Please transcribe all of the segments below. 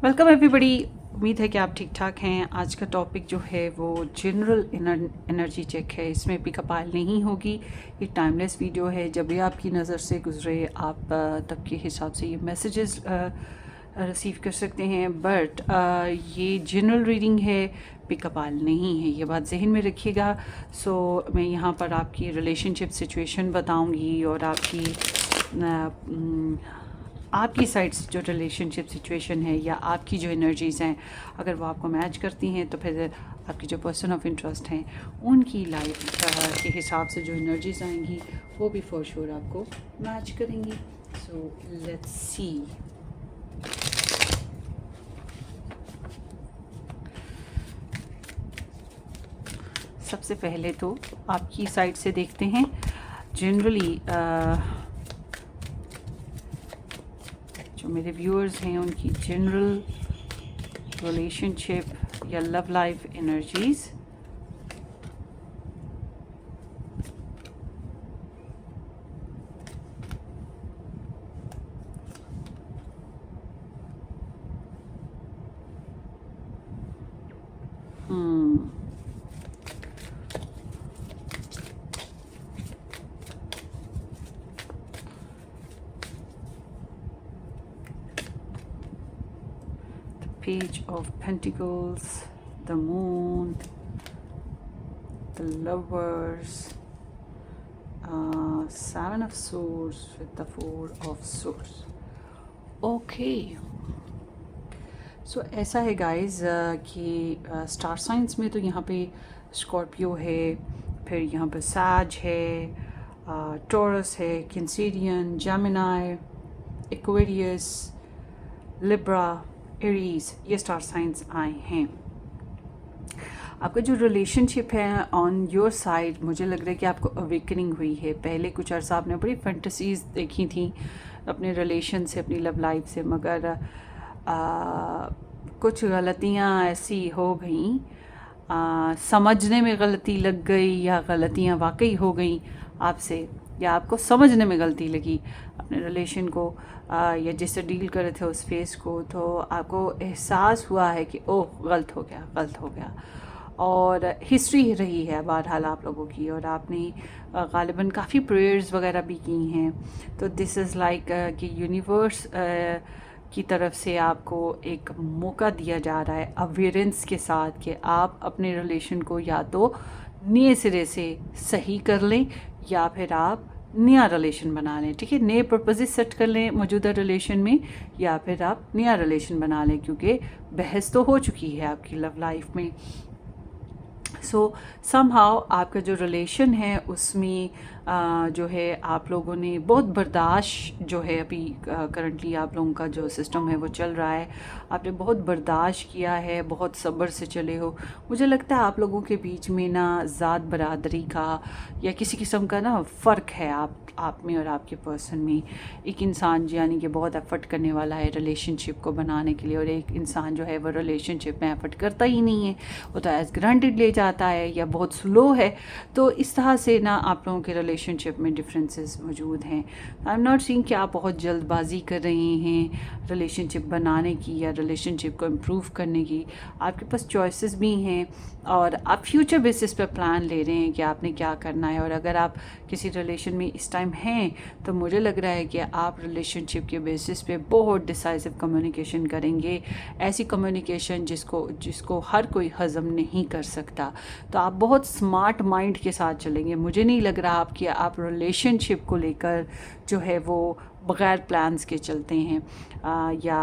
Welcome everybody. उम्मीद है कि आप ठीक ठाक हैं। आज का टॉपिक जो है वो जनरल एनर्जी चेक है। इसमें पिकअप आयल नहीं होगी। ये टाइमलेस वीडियो है। जब भी आपकी नज़र से गुजरे आप तब के हिसाब से ये मैसेजेस रिसीव कर सकते हैं। बट ये जनरल रीडिंग है, पिकअप आयल नहीं है, ये बात जहन में रखिएगा। सो मैं यहाँ पर आपकी रिलेशनशिप सिचुएशन बताऊँगी और आपकी साइड से जो रिलेशनशिप सिचुएशन है या आपकी जो एनर्जीज़ हैं, अगर वो आपको मैच करती हैं तो फिर आपकी जो पर्सन ऑफ इंटरेस्ट हैं उनकी लाइफ के हिसाब से जो एनर्जीज़ आएंगी वो भी फॉर श्योर आपको मैच करेंगी। So let's see. सबसे पहले तो आपकी साइड से देखते हैं जनरली जो मेरे व्यूअर्स हैं उनकी जनरल रिलेशनशिप या love life energies. Page of Pentacles, the Moon, the Lovers, Seven of Swords with the Four of Swords. Okay. So ऐसा है गाइज कि स्टार साइंस में तो यहाँ पे स्कॉर्पियो है, फिर यहाँ पे सैज है, टॉरस है, Cancerian, Gemini, Aquarius, Libra, Aries, ये स्टार साइंस आए हैं। आपका जो रिलेशनशिप है ऑन योर साइड, मुझे लग रहा है कि आपको अवेकनिंग हुई है। पहले कुछ अर्सा आपने बड़ी फैंटेसीज देखी थी अपने रिलेशन से, अपनी लव लाइफ से, मगर कुछ गलतियां ऐसी हो गई, समझने में गलती लग गई या गलतियां वाकई हो गई आपसे, या आपको समझने में गलती लगी अपने रिलेशन को या जिससे डील कर रहे थे उस फेस को, तो आपको एहसास हुआ है कि ओह गलत हो गया। और हिस्ट्री रही है बहरहाल आप लोगों की, और आपने ग़ालिबन काफ़ी प्रेयर्स वगैरह भी की हैं। तो दिस इज़ लाइक कि यूनिवर्स की तरफ से आपको एक मौका दिया जा रहा है अवेयरेंस के साथ कि आप अपने रिलेशन को या तो नए सिरे से सही कर लें या फिर आप नया रिलेशन बना लें। ठीक है, नए पर्पसेस सेट कर लें मौजूदा रिलेशन में, या फिर आप नया रिलेशन बना लें, क्योंकि बहस तो हो चुकी है आपकी लव लाइफ में। सो समहाउ आपका जो रिलेशन है उसमें जो है आप लोगों ने बहुत बर्दाश्त जो है, अभी करंटली आप लोगों का जो सिस्टम है वो चल रहा है, आपने बहुत बर्दाश्त किया है, बहुत सब्र से चले हो। मुझे लगता है आप लोगों के बीच में ना ज़ात बरादरी का या किसी किस्म का ना फ़र्क है आप में और आपके पर्सन में। एक इंसान यानी कि बहुत एफ़र्ट करने वाला है रिलेशनशिप को बनाने के लिए, और एक इंसान जो है वो रिलेशनशिप में एफ़र्ट करता ही नहीं है, वो तो एज़ ग्रांटेड ले जाता है या बहुत स्लो है। तो इस तरह से ना आप लोगों के रिलेशनशिप में डिफरेंसेस मौजूद हैं। आई एम नॉट सीइंग कि आप बहुत जल्दबाजी कर रहे हैं रिलेशनशिप बनाने की या रिलेशनशिप को इम्प्रूव करने की। आपके पास चॉइसेस भी हैं और आप फ्यूचर बेसिस पर प्लान ले रहे हैं कि आपने क्या करना है। और अगर आप किसी रिलेशन में इस टाइम हैं तो मुझे लग रहा है कि आप रिलेशनशिप के बेसिस पे बहुत डिसाइसिव कम्युनिकेशन करेंगे, ऐसी कम्युनिकेशन जिसको हर कोई हज़म नहीं कर सकता। तो आप बहुत स्मार्ट माइंड के साथ चलेंगे। मुझे नहीं लग रहा कि आप रिलेशनशिप को लेकर जो है वो बग़ैर प्लान्स के चलते हैं या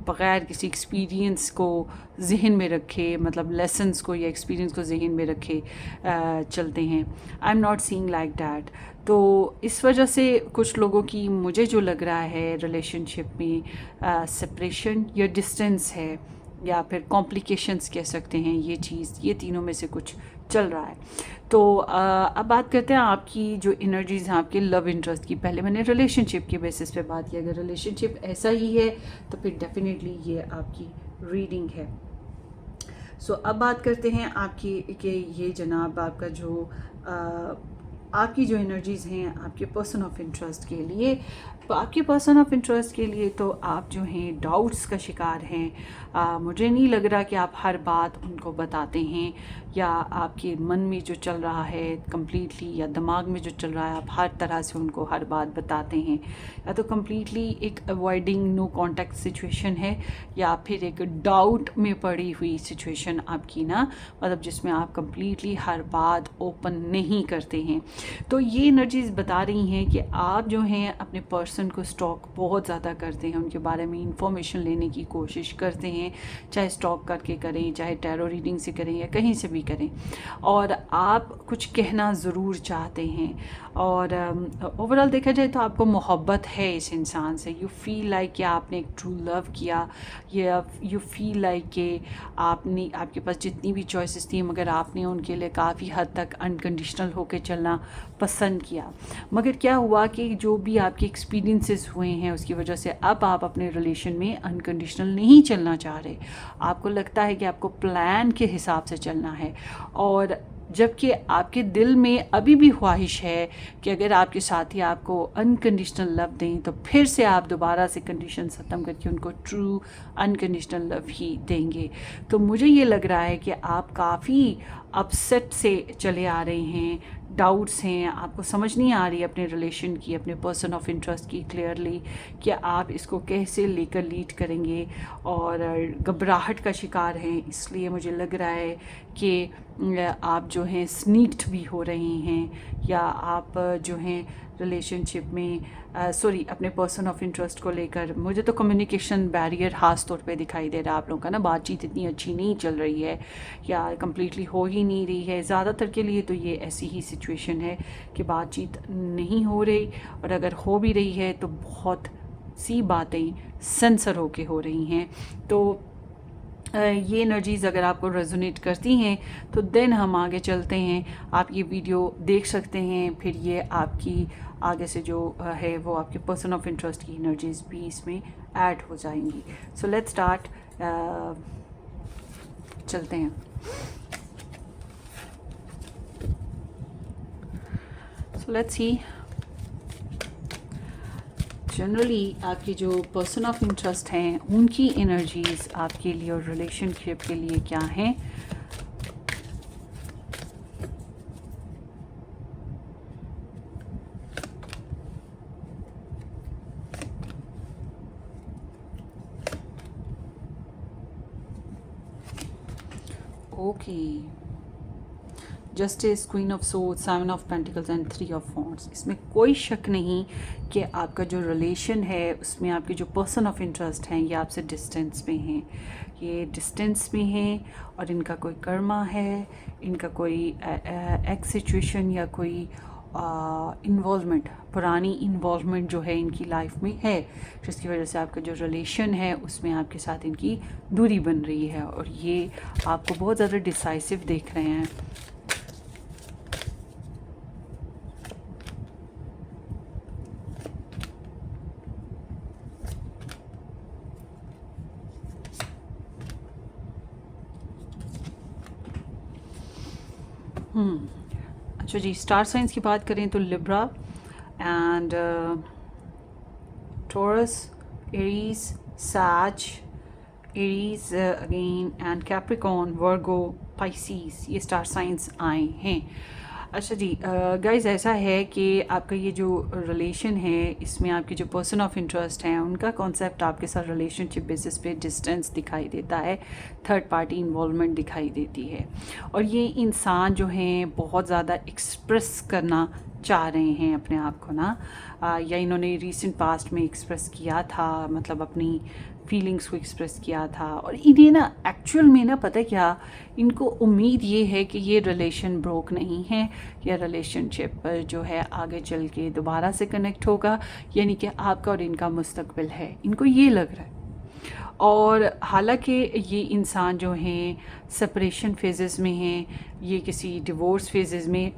बग़ैर किसी एक्सपीरियंस को जहन में रखे, मतलब लेसन्स को या एक्सपीरियंस को जहन में रखे चलते हैं। I am not seeing like that. तो इस वजह से कुछ लोगों की, मुझे जो लग रहा है रिलेशनशिप में सेपरेशन या डिस्टेंस है या फिर कॉम्प्लिकेशंस कह सकते हैं, ये तीनों में से कुछ चल रहा है। तो अब बात करते हैं आपकी जो एनर्जीज़ हैं आपके लव इंटरेस्ट की। पहले मैंने रिलेशनशिप के बेसिस पे बात की। अगर रिलेशनशिप ऐसा ही है तो फिर डेफिनेटली ये आपकी रीडिंग है। सो अब बात करते हैं आपकी कि ये जनाब आपका जो आपकी जो एनर्जीज़ हैं आपके पर्सन ऑफ इंटरेस्ट के लिए, आपके पर्सन ऑफ इंटरेस्ट के लिए तो आप जो हैं डाउट्स का शिकार हैं। मुझे नहीं लग रहा कि आप हर बात उनको बताते हैं, या आपके मन में जो चल रहा है कम्प्लीटली, या दिमाग में जो चल रहा है आप हर तरह से उनको हर बात बताते हैं, या तो कम्प्लीटली एक अवॉइडिंग नो कॉन्टैक्ट सिचुएशन है, या फिर एक डाउट में पड़ी हुई सिचुएशन आपकी ना, मतलब जिसमें आप कम्प्लीटली हर बात ओपन नहीं करते हैं। तो ये एनर्जीज बता रही हैं कि आप जो हैं अपने पर्सन को स्टॉक बहुत ज़्यादा करते हैं, उनके बारे में इंफॉर्मेशन लेने की कोशिश करते हैं, चाहे स्टॉक करके करें, चाहे टैरो रीडिंग से करें, या कहीं से भी करें, और आप कुछ कहना ज़रूर चाहते हैं। और ओवरऑल देखा जाए तो आपको मोहब्बत है इस इंसान से। यू फील लाइक कि आपने एक ट्रू लव किया, या यू फील लाइक कि आपके पास जितनी भी चॉइसेस थी मगर आपने उनके लिए काफ़ी हद तक अनकंडीशनल होकर चलना पसंद किया। मगर क्या हुआ कि जो भी आपके एक्सपीरियंसेस हुए हैं उसकी वजह से अब आप अपने रिलेशन में अनकंडीशनल नहीं चलना चाह रहे। आपको लगता है कि आपको प्लान के हिसाब से चलना है, और जबकि आपके दिल में अभी भी ख्वाहिश है कि अगर आपके साथी आपको अनकंडीशनल लव दें तो फिर से आप दोबारा से कंडीशन ख़त्म करके उनको ट्रू अनकंडीशनल लव ही देंगे। तो मुझे ये लग रहा है कि आप काफ़ी अपसेट से चले आ रहे हैं, डाउट्स हैं, आपको समझ नहीं आ रही अपने रिलेशन की, अपने पर्सन ऑफ इंटरेस्ट की क्लियरली कि आप इसको कैसे लेकर लीड करेंगे, और घबराहट का शिकार हैं। इसलिए मुझे लग रहा है कि आप जो हैं स्नीक्ड भी हो रहे हैं, या आप जो हैं रिलेशनशिप में अपने पर्सन ऑफ इंटरेस्ट को लेकर, मुझे तो कम्युनिकेशन बैरियर ख़ास तौर पे दिखाई दे रहा है आप लोगों का ना। बातचीत इतनी अच्छी नहीं चल रही है, या कम्प्लीटली हो ही नहीं रही है। ज़्यादातर के लिए तो ये ऐसी ही सिचुएशन है कि बातचीत नहीं हो रही, और अगर हो भी रही है तो बहुत सी बातें सेंसर होके हो रही हैं। तो ये एनर्जीज़ अगर आपको रेजोनेट करती हैं तो देन हम आगे चलते हैं। आप ये वीडियो देख सकते हैं, फिर ये आपकी आगे से जो है वो आपके पर्सन ऑफ इंटरेस्ट की एनर्जीज़ भी इसमें ऐड हो जाएंगी। सो लेट्स स्टार्ट, चलते हैं। सो लेट्स सी जनरली आपके जो पर्सन ऑफ इंटरेस्ट हैं उनकी एनर्जीज़ आपके लिए और रिलेशनशिप के लिए क्या हैं। Okay, justice, queen of swords, seven of pentacles and three of wands. इसमें कोई शक नहीं कि आपका जो रिलेशन है उसमें आपके जो पर्सन ऑफ इंटरेस्ट हैं ये आपसे डिस्टेंस में हैं, ये डिस्टेंस में हैं, और इनका कोई कर्मा है, इनका कोई एक्स सिचुएशन या कोई इन्वॉल्वमेंट, पुरानी इन्वॉल्वमेंट जो है इनकी लाइफ में है, जिसकी वजह से आपका जो रिलेशन है उसमें आपके साथ इनकी दूरी बन रही है, और ये आपको बहुत ज़्यादा डिसाइसिव देख रहे हैं। अच्छा जी, स्टार साइंस की बात करें तो Libra and Taurus, Aries, Sage, Aries again and Capricorn, Virgo, Pisces, ये स्टार साइंस आए हैं। अच्छा जी गाइज़, ऐसा है कि आपका ये जो रिलेशन है इसमें आपके जो पर्सन ऑफ इंटरेस्ट हैं उनका कॉन्सेप्ट आपके साथ रिलेशनशिप बेसिस पे डिस्टेंस दिखाई देता है, थर्ड पार्टी इन्वॉल्वमेंट दिखाई देती है, और ये इंसान जो हैं बहुत ज़्यादा एक्सप्रेस करना चाह रहे हैं अपने आप को ना, या इन्होंने रिसेंट पास्ट में एक्सप्रेस किया था, मतलब अपनी फीलिंग्स को एक्सप्रेस किया था। और इन्हें ना एक्चुअल में ना पता है क्या, इनको उम्मीद ये है कि ये रिलेशन ब्रोक नहीं है, या रिलेशनशिप जो है आगे चल के दोबारा से कनेक्ट होगा, यानी कि आपका और इनका मुस्तकबिल है, इनको ये लग रहा है। और हालांकि ये इंसान जो हैं सेपरेशन फेजेस में हैं, ये किसी डिवोर्स फेजेस में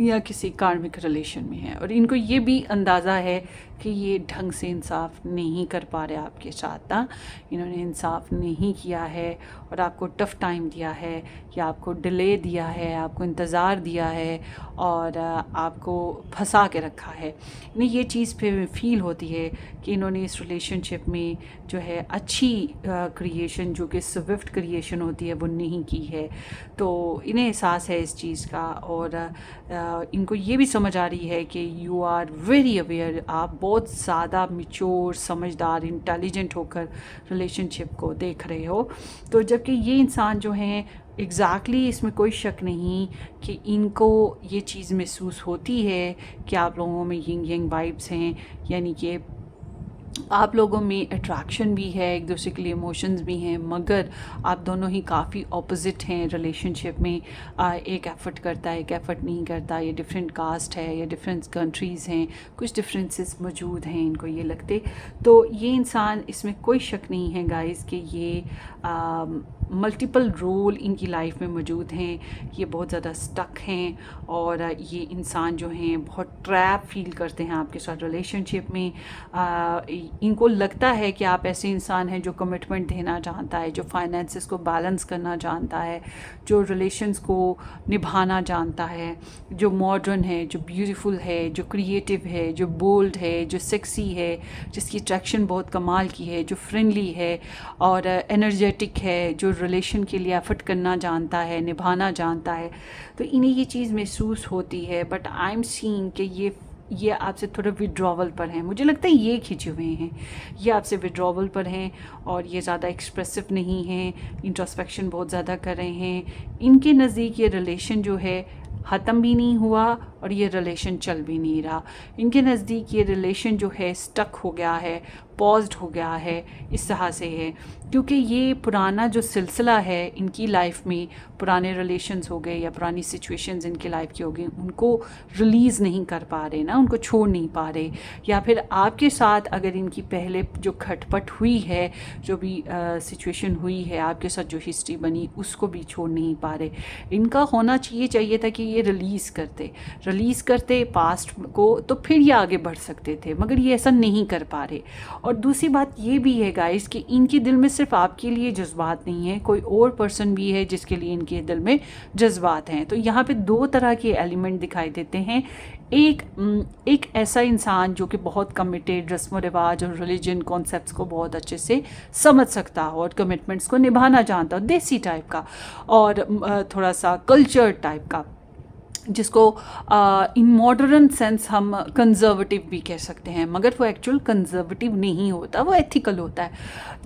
या किसी कार्मिक रिलेशन में है, और इनको ये भी अंदाज़ा है कि ये ढंग से इंसाफ नहीं कर पा रहे आपके साथ ना, इन्होंने इंसाफ नहीं किया है और आपको टफ़ टाइम दिया है या आपको डिले दिया है, आपको इंतज़ार दिया है और आपको फंसा के रखा है। इन्हें ये चीज़ पे फील होती है कि इन्होंने इस रिलेशनशिप में जो है अच्छी क्रिएशन जो कि स्विफ्ट क्रिएशन होती है वो नहीं की है। तो इन्हें एहसास है इस चीज़ का और इनको ये भी समझ आ रही है कि यू आर वेरी अवेयर, आप बहुत ज़्यादा मैच्योर, समझदार, इंटेलिजेंट होकर रिलेशनशिप को देख रहे हो। तो जबकि ये इंसान जो हैं एग्ज़ैक्टली इसमें कोई शक नहीं कि इनको ये चीज़ महसूस होती है कि आप लोगों में यिंग यंग वाइब्स हैं, यानी कि आप लोगों में अट्रैक्शन भी है, एक दूसरे के लिए इमोशंस भी हैं, मगर आप दोनों ही काफ़ी ऑपोजिट हैं रिलेशनशिप में। एक एफ़र्ट करता है, एक एफ़र्ट नहीं करता, ये डिफरेंट कास्ट है या डिफरेंट कंट्रीज़ हैं, कुछ डिफरेंसेस मौजूद हैं इनको ये लगते। तो ये इंसान, इसमें कोई शक नहीं है गाइस कि ये मल्टीपल रोल इनकी लाइफ में मौजूद हैं, ये बहुत ज़्यादा स्टक हैं और ये इंसान जो हैं बहुत ट्रैप फील करते हैं आपके साथ रिलेशनशिप में। इनको लगता है कि आप ऐसे इंसान हैं जो कमिटमेंट देना जानता है, जो फाइनेंसेस को बैलेंस करना जानता है, जो रिलेशंस को निभाना जानता है, जो मॉडर्न है, जो ब्यूटीफुल है, जो क्रिएटिव है, जो बोल्ड है, जो सेक्सी है, जिसकी अट्रैक्शन बहुत कमाल की है, जो फ्रेंडली है और एनर्जेटिक है, जो रिलेशन के लिए एफर्ट करना जानता है, निभाना जानता है। तो इन्हें ये चीज़ महसूस होती है। बट आई एम सीइंग कि ये आपसे थोड़ा विड्रॉवल पर हैं, मुझे लगता है ये खिंचे हुए हैं, ये आपसे विड्रॉवल पर हैं और ये ज़्यादा एक्सप्रेसिव नहीं हैं, इंट्रोस्पेक्शन बहुत ज़्यादा कर रहे हैं। इनके नज़दीक ये रिलेशन जो है ख़त्म भी नहीं हुआ और ये रिलेशन चल भी नहीं रहा। इनके नज़दीक ये रिलेशन जो है स्टक हो गया है, पॉज्ड हो गया है, इस तरह से है क्योंकि ये पुराना जो सिलसिला है इनकी लाइफ में, पुराने रिलेशंस हो गए या पुरानी सिचुएशंस इनकी लाइफ की हो गई, उनको रिलीज़ नहीं कर पा रहे ना, उनको छोड़ नहीं पा रहे। या फिर आपके साथ अगर इनकी पहले जो खटपट हुई है, जो भी सिचुएशन हुई है, आपके साथ जो हिस्ट्री बनी, उसको भी छोड़ नहीं पा रहे। इनका होना चाहिए था कि ये रिलीज़ करते पास्ट को, तो फिर ये आगे बढ़ सकते थे, मगर ये ऐसा नहीं कर पा रहे। और दूसरी बात ये भी है गाइस कि इनके दिल में सिर्फ आपके लिए जज्बात नहीं है, कोई और पर्सन भी है जिसके लिए इनके दिल में जज्बात हैं। तो यहाँ पे दो तरह के एलिमेंट दिखाई देते हैं। एक ऐसा इंसान जो कि बहुत कमिटेड, रस्म रिवाज और रिलीजन कॉन्सेप्ट्स को बहुत अच्छे से समझ सकता हो और कमिटमेंट्स को निभाना जानता हो, देसी टाइप का और थोड़ा सा कल्चर टाइप का, जिसको इन मॉडर्न सेंस हम कंजर्वेटिव भी कह सकते हैं, मगर वो एक्चुअल कंजर्वेटिव नहीं होता, वो एथिकल होता है।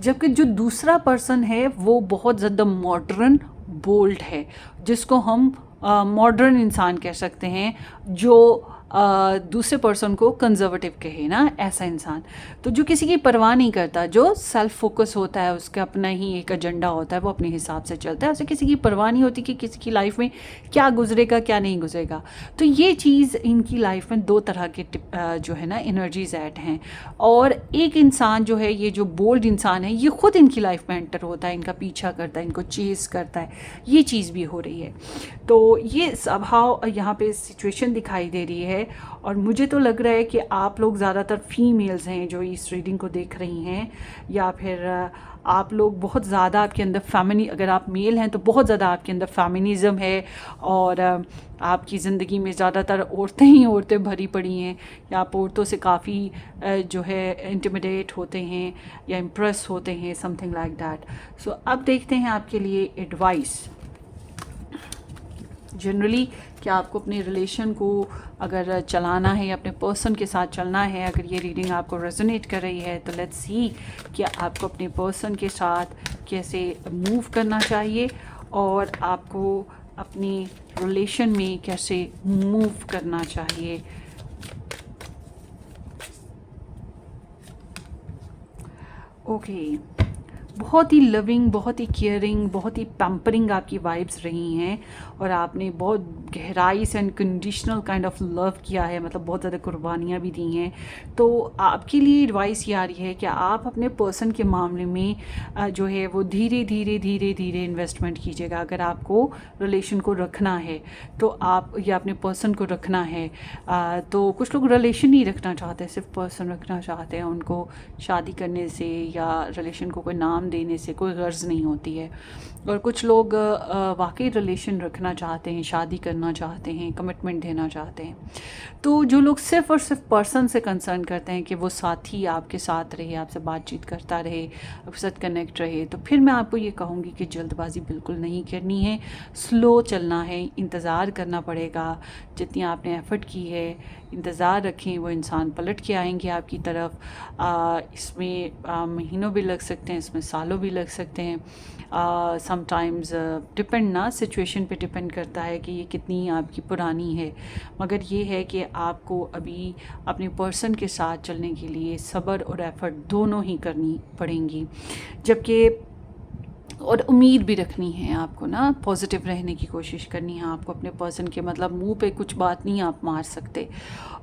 जबकि जो दूसरा पर्सन है वो बहुत ज़्यादा मॉडर्न, बोल्ड है, जिसको हम मॉडर्न इंसान कह सकते हैं, जो दूसरे पर्सन को कंजर्वेटिव कहे ना, ऐसा इंसान। तो जो किसी की परवाह नहीं करता, जो सेल्फ फोकस होता है, उसका अपना ही एक एजेंडा होता है, वो अपने हिसाब से चलता है, उसे किसी की परवाह नहीं होती कि किसी की लाइफ में क्या गुजरेगा क्या नहीं गुजरेगा। तो ये चीज़ इनकी लाइफ में दो तरह के जो है ना एनर्जीज ऐड हैं। और एक इंसान जो है, ये जो बोल्ड इंसान है, ये खुद इनकी लाइफ में एंटर होता है, इनका पीछा करता है, इनको चेस करता है, ये चीज़ भी हो रही है। तो ये स्वभाव यहाँ पे सिचुएशन दिखाई दे रही है। और मुझे तो लग रहा है कि आप लोग ज़्यादातर फीमेल्स हैं जो इस रीडिंग को देख रही हैं, या फिर आप लोग बहुत ज़्यादा, आपके अंदर अगर आप मेल हैं तो बहुत ज़्यादा आपके अंदर फेमिनिज़म है और आपकी ज़िंदगी में ज़्यादातर औरतें भरी पड़ी हैं, या आप औरतों से काफ़ी जो है इंटिमिडेट होते हैं या इम्प्रेस होते हैं, समथिंग लाइक दैट। सो अब देखते हैं आपके लिए एडवाइस जनरली कि आपको अपने रिलेशन को अगर चलाना है या अपने पर्सन के साथ चलना है। अगर ये रीडिंग आपको रेजोनेट कर रही है तो लेट्स सी कि आपको अपने पर्सन के साथ कैसे मूव करना चाहिए और आपको अपनी रिलेशन में कैसे मूव करना चाहिए। ओके, बहुत ही लविंग, बहुत ही केयरिंग, बहुत ही पैम्परिंग आपकी वाइब्स रही हैं और आपने बहुत गहराई से अनकंडीशनल काइंड ऑफ लव किया है, मतलब बहुत ज़्यादा कुर्बानियाँ भी दी हैं। तो आपके लिए एडवाइस ये आ रही है कि आप अपने पर्सन के मामले में जो है वो धीरे धीरे धीरे धीरे इन्वेस्टमेंट कीजिएगा। अगर आपको रिलेशन को रखना है तो आप, या अपने पर्सन को रखना है, तो कुछ लोग रिलेशन नहीं रखना चाहते, सिर्फ पर्सन रखना चाहते हैं। उनको शादी करने से या रिलेशन को कोई नाम देने से कोई गर्ज नहीं होती है। और कुछ लोग वाकई रिलेशन रखना चाहते हैं, शादी करना चाहते हैं, कमिटमेंट देना चाहते हैं। तो जो लोग सिर्फ़ और सिर्फ पर्सन से कंसर्न करते हैं कि वो साथी आपके साथ रहे, आपसे बातचीत करता रहे, आपके साथ कनेक्ट रहे, तो फिर मैं आपको ये कहूँगी कि जल्दबाजी बिल्कुल नहीं करनी है, स्लो चलना है, इंतज़ार करना पड़ेगा। जितनी आपने एफ़र्ट की है, इंतज़ार रखें, वो इंसान पलट के आएंगे आपकी तरफ। इसमें महीनों भी लग सकते हैं, इसमें सालों भी लग सकते हैं। समटाइम्स डिपेंड ना, सिचुएशन पे डिपेंड करता है कि ये कितनी आपकी पुरानी है। मगर ये है कि आपको अभी अपने पर्सन के साथ चलने के लिए सब्र और एफ़र्ट दोनों ही करनी पड़ेंगी। जबकि और उम्मीद भी रखनी है आपको ना, पॉजिटिव रहने की कोशिश करनी है आपको अपने पर्सन के, मतलब मुंह पे कुछ बात नहीं आप मार सकते।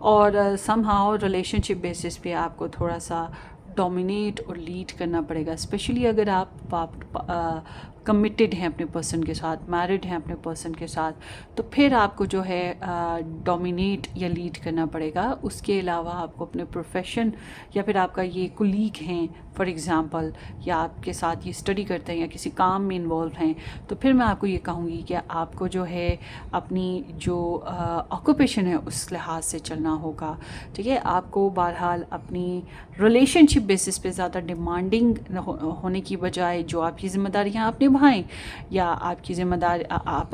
और समहाउ रिलेशनशिप बेसिस पे आपको थोड़ा सा डोमिनेट और लीड करना पड़ेगा, स्पेशली अगर आप कमिटेड हैं अपने पर्सन के साथ, मैरिड हैं अपने पर्सन के साथ, तो फिर आपको जो है डोमिनेट या लीड करना पड़ेगा। उसके अलावा आपको अपने प्रोफेशन, या फिर आपका ये कुलीग हैं फॉर एग्ज़ाम्पल, या आपके साथ ये स्टडी करते हैं या किसी काम में इन्वॉल्व हैं, तो फिर मैं आपको ये कहूँगी कि आपको जो है अपनी जो ऑक्यूपेशन है उस लिहाज से चलना होगा। ठीक है, आपको बहरहाल अपनी रिलेशनशिप बेसिस पे ज़्यादा डिमांडिंग होने की बजाय जो आपकी ज़िम्मेदारियाँ आप निभाएं, या आपकी ज़िम्मेदारी आप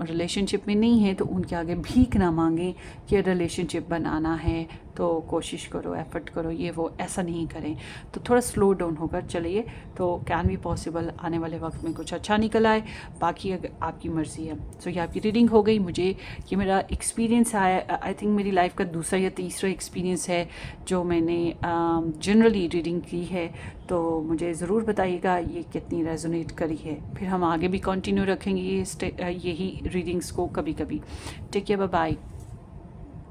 रिलेशनशिप में नहीं हैं तो उनके आगे भीख ना मांगें कि रिलेशनशिप बनाना है तो कोशिश करो, एफ़र्ट करो, ये वो ऐसा नहीं करें। तो थोड़ा स्लो डाउन होकर चलिए, तो कैन बी पॉसिबल आने वाले वक्त में कुछ अच्छा निकल आए। बाकी अगर आपकी मर्ज़ी है। सो ये आपकी रीडिंग हो गई। मुझे ये मेरा एक्सपीरियंस है, आई थिंक मेरी लाइफ का दूसरा या तीसरा एक्सपीरियंस है जो मैंने जनरली रीडिंग की है। तो मुझे ज़रूर बताइएगा ये कितनी रेजोनेट करी है। फिर हम आगे भी कंटिन्यू रखेंगे यही रीडिंग्स को कभी कभी। Take care, bye bye.